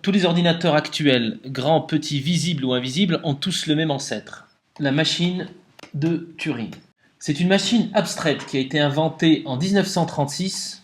Tous les ordinateurs actuels, grands, petits, visibles ou invisibles, ont tous le même ancêtre, la machine de Turing. C'est une machine abstraite qui a été inventée en 1936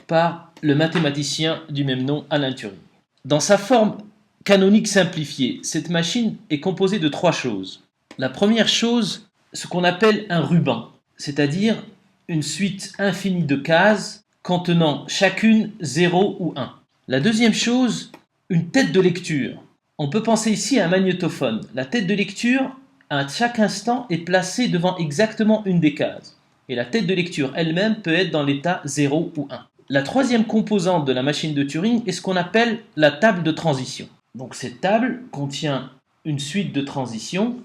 par le mathématicien du même nom, Alan Turing. Dans sa forme canonique simplifiée, cette machine est composée de trois choses. La première chose, ce qu'on appelle un ruban, c'est-à-dire une suite infinie de cases contenant chacune 0 ou 1. La deuxième chose, une tête de lecture. On peut penser ici à un magnétophone. La tête de lecture, à chaque instant, est placée devant exactement une des cases. Et la tête de lecture elle-même peut être dans l'état 0 ou 1. La troisième composante de la machine de Turing est ce qu'on appelle la table de transition. Donc cette table contient une suite de transitions.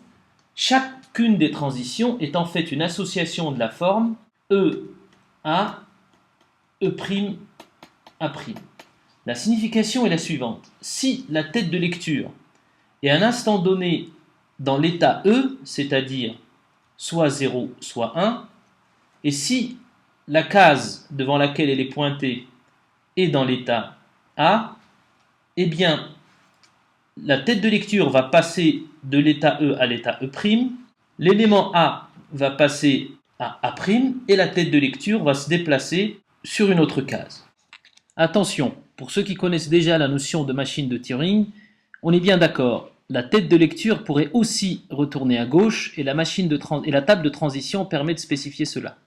Chacune des transitions est en fait une association de la forme E, A, E', A'. La signification est la suivante. Si la tête de lecture est à un instant donné dans l'état E, c'est-à-dire soit 0, soit 1, et si la case devant laquelle elle est pointée est dans l'état A, eh bien, la tête de lecture va passer de l'état E à l'état E', l'élément A va passer à A', et la tête de lecture va se déplacer sur une autre case. Attention, pour ceux qui connaissent déjà la notion de machine de Turing, on est bien d'accord, la tête de lecture pourrait aussi retourner à gauche et la table de transition permet de spécifier cela.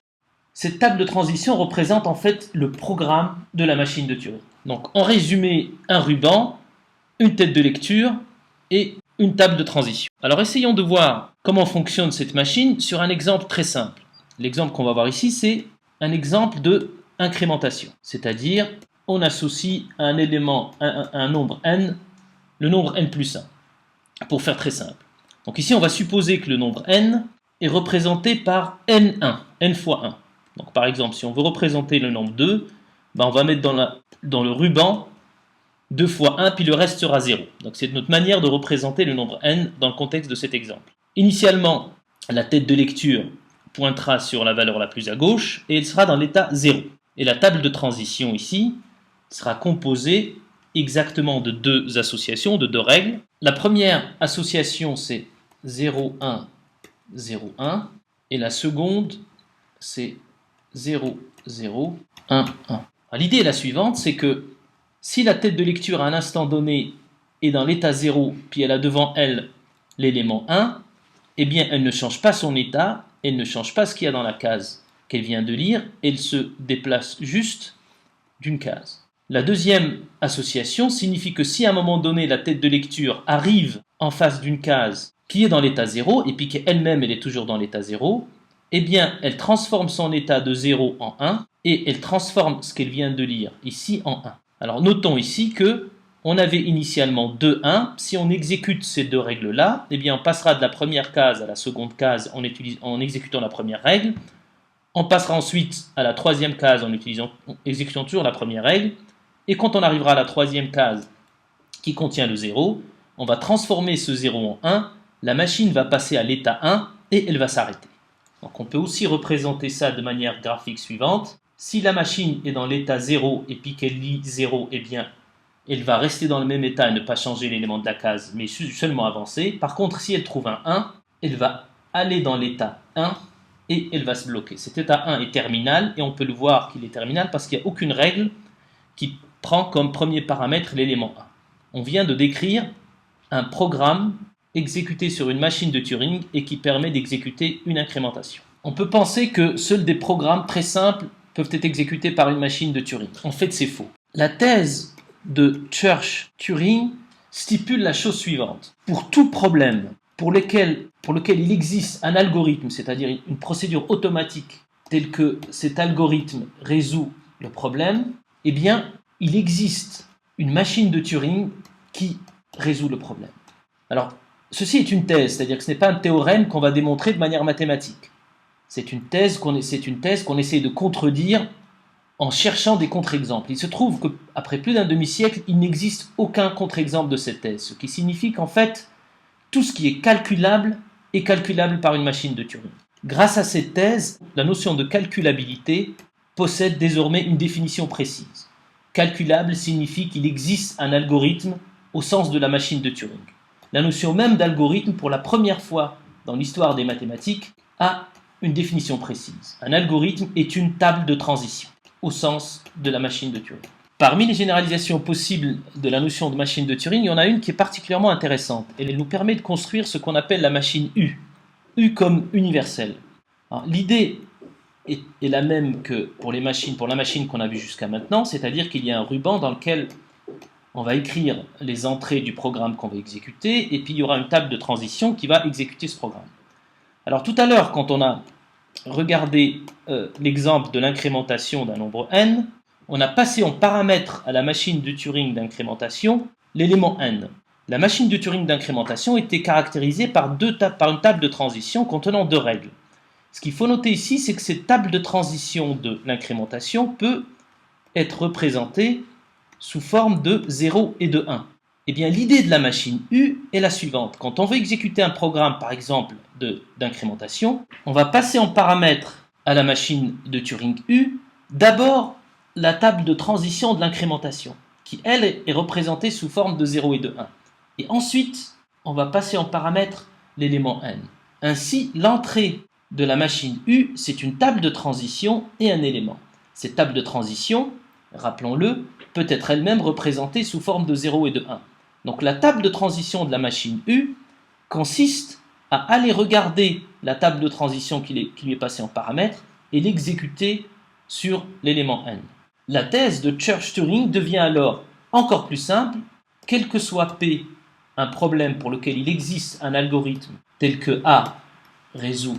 Cette table de transition représente en fait le programme de la machine de Turing. Donc en résumé, un ruban, une tête de lecture et une table de transition. Alors essayons de voir comment fonctionne cette machine sur un exemple très simple. L'exemple qu'on va voir ici, c'est un exemple de incrémentation, c'est-à-dire on associe à un élément, un nombre n, le nombre n plus 1, pour faire très simple. Donc ici, on va supposer que le nombre n est représenté par n1, n fois 1. Donc par exemple, si on veut représenter le nombre 2, on va mettre dans le ruban 2 fois 1, puis le reste sera 0. Donc c'est notre manière de représenter le nombre n dans le contexte de cet exemple. Initialement, la tête de lecture pointera sur la valeur la plus à gauche, et elle sera dans l'état 0. Et la table de transition ici sera composée exactement de deux associations, de deux règles. La première association, c'est 0, 1, 0, 1. Et la seconde, c'est 0, 0, 1, 1. L'idée est la suivante, c'est que si la tête de lecture à un instant donné est dans l'état 0, puis elle a devant elle l'élément 1, eh bien elle ne change pas son état, elle ne change pas ce qu'il y a dans la case qu'elle vient de lire, elle se déplace juste d'une case. La deuxième association signifie que si à un moment donné la tête de lecture arrive en face d'une case qui est dans l'état 0 et puis qu'elle-même elle est toujours dans l'état 0, eh bien elle transforme son état de 0 en 1 et elle transforme ce qu'elle vient de lire ici en 1. Alors notons ici que on avait initialement 2, 1. Si on exécute ces deux règles-là, eh bien on passera de la première case à la seconde case en exécutant la première règle. On passera ensuite à la troisième case en exécutant toujours la première règle. Et quand on arrivera à la troisième case qui contient le 0, on va transformer ce 0 en 1, la machine va passer à l'état 1 et elle va s'arrêter. Donc on peut aussi représenter ça de manière graphique suivante. Si la machine est dans l'état 0 et puis qu'elle lit 0, eh bien elle va rester dans le même état et ne pas changer l'élément de la case, mais seulement avancer. Par contre, si elle trouve un 1, elle va aller dans l'état 1 et elle va se bloquer. Cet état 1 est terminal et on peut le voir qu'il est terminal parce qu'il n'y a aucune règle qui prend comme premier paramètre l'élément 1. On vient de décrire un programme exécuté sur une machine de Turing et qui permet d'exécuter une incrémentation. On peut penser que seuls des programmes très simples peuvent être exécutés par une machine de Turing. En fait, c'est faux. La thèse de Church-Turing stipule la chose suivante. Pour tout problème pour lequel il existe un algorithme, c'est-à-dire une procédure automatique telle que cet algorithme résout le problème, eh bien, il existe une machine de Turing qui résout le problème. Alors, ceci est une thèse, c'est-à-dire que ce n'est pas un théorème qu'on va démontrer de manière mathématique. C'est une thèse qu'on essaie de contredire en cherchant des contre-exemples. Il se trouve qu'après plus d'un demi-siècle, il n'existe aucun contre-exemple de cette thèse, ce qui signifie qu'en fait, tout ce qui est calculable par une machine de Turing. Grâce à cette thèse, la notion de calculabilité possède désormais une définition précise. Calculable signifie qu'il existe un algorithme au sens de la machine de Turing. La notion même d'algorithme, pour la première fois dans l'histoire des mathématiques, a une définition précise. Un algorithme est une table de transition au sens de la machine de Turing. Parmi les généralisations possibles de la notion de machine de Turing, il y en a une qui est particulièrement intéressante. Elle nous permet de construire ce qu'on appelle la machine U. U comme universelle. L'idée est la même que pour la machine qu'on a vue jusqu'à maintenant, c'est-à-dire qu'il y a un ruban dans lequel on va écrire les entrées du programme qu'on va exécuter, et puis il y aura une table de transition qui va exécuter ce programme. Alors tout à l'heure, quand on a regardé l'exemple de l'incrémentation d'un nombre n, on a passé en paramètre à la machine de Turing d'incrémentation l'élément n. La machine de Turing d'incrémentation était caractérisée par une table de transition contenant deux règles. Ce qu'il faut noter ici, c'est que cette table de transition de l'incrémentation peut être représentée sous forme de 0 et de 1. Eh bien, l'idée de la machine U est la suivante. Quand on veut exécuter un programme, par exemple, d'incrémentation, on va passer en paramètre à la machine de Turing U, d'abord la table de transition de l'incrémentation, qui, elle, est représentée sous forme de 0 et de 1. Et ensuite, on va passer en paramètre l'élément n. Ainsi, l'entrée de la machine U, c'est une table de transition et un élément. Cette table de transition, rappelons-le, peut être elle-même représentée sous forme de 0 et de 1. Donc la table de transition de la machine U consiste à aller regarder la table de transition qui lui est passée en paramètre et l'exécuter sur l'élément n. La thèse de Church-Turing devient alors encore plus simple. Quel que soit P, un problème pour lequel il existe un algorithme tel que A résout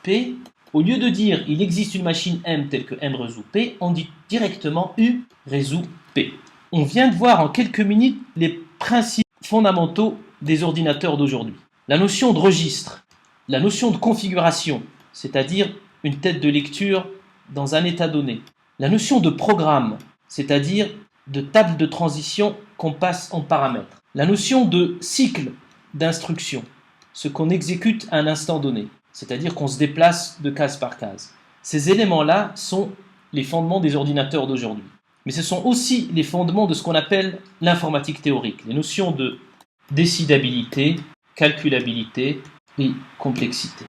P, au lieu de dire il existe une machine M telle que M résout P, on dit directement U résout P. On vient de voir en quelques minutes les principes fondamentaux des ordinateurs d'aujourd'hui. La notion de registre, la notion de configuration, c'est-à-dire une tête de lecture dans un état donné. La notion de programme, c'est-à-dire de table de transition qu'on passe en paramètres. La notion de cycle d'instruction, ce qu'on exécute à un instant donné, c'est-à-dire qu'on se déplace de case par case. Ces éléments-là sont les fondements des ordinateurs d'aujourd'hui. Mais ce sont aussi les fondements de ce qu'on appelle l'informatique théorique, les notions de décidabilité, calculabilité et complexité.